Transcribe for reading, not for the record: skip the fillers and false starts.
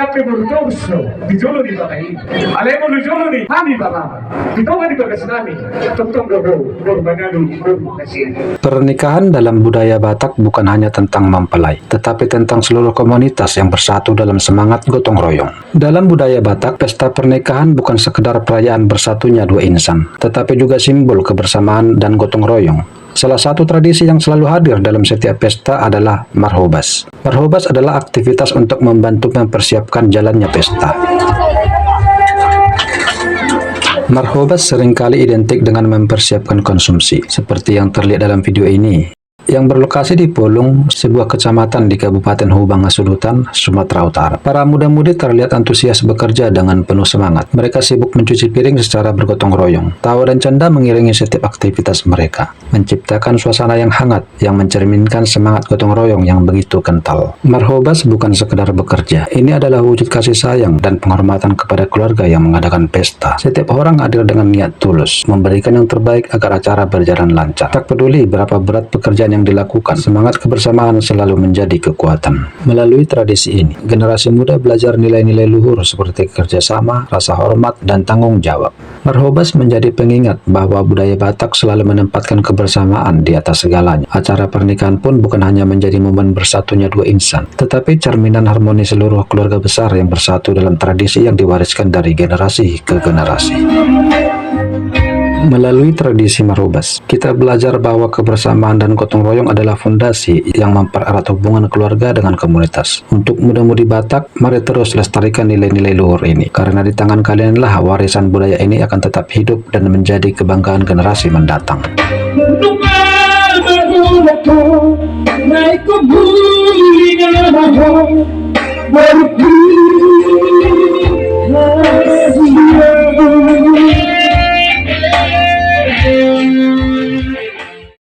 Tapi berdosa dijoloni Bapak ini. Alemo dijoloni kami Bapak. Ditolong di bagas nami. Tentang Pernikahan dalam budaya Batak bukan hanya tentang mempelai, tetapi tentang seluruh komunitas yang bersatu dalam semangat gotong royong. Dalam budaya Batak, pesta pernikahan bukan sekedar perayaan bersatunya dua insan, tetapi juga simbol kebersamaan dan gotong royong. Salah satu tradisi yang selalu hadir dalam setiap pesta adalah marhobas. Marhobas adalah aktivitas untuk membantu mempersiapkan jalannya pesta. Marhobas seringkali identik dengan mempersiapkan konsumsi, seperti yang terlihat dalam video ini, yang berlokasi di Polung, sebuah kecamatan di Kabupaten Hubang Asudutan, Sumatera Utara. Para muda-mudi terlihat antusias bekerja dengan penuh semangat. Mereka sibuk mencuci piring secara bergotong royong. Tawa dan canda mengiringi setiap aktivitas mereka, menciptakan suasana yang hangat yang mencerminkan semangat gotong royong yang begitu kental. Marhobas bukan sekedar bekerja. Ini adalah wujud kasih sayang dan penghormatan kepada keluarga yang mengadakan pesta. Setiap orang hadir dengan niat tulus, memberikan yang terbaik agar acara berjalan lancar. Tak peduli berapa berat pekerjaan yang dilakukan, semangat kebersamaan selalu menjadi kekuatan. Melalui tradisi ini, generasi muda belajar nilai-nilai luhur seperti kerjasama, rasa hormat, dan tanggung jawab. Marhobas menjadi pengingat bahwa budaya Batak selalu menempatkan kebersamaan di atas segalanya. Acara pernikahan pun bukan hanya menjadi momen bersatunya dua insan, tetapi cerminan harmoni seluruh keluarga besar yang bersatu dalam tradisi yang diwariskan dari generasi ke generasi. Melalui tradisi marhobas, kita belajar bahwa kebersamaan dan gotong royong adalah fondasi yang mempererat hubungan keluarga dengan komunitas. Untuk muda-mudi Batak, mari terus lestarikan nilai-nilai luhur ini, karena di tangan kalianlah warisan budaya ini akan tetap hidup dan menjadi kebanggaan generasi mendatang. Baru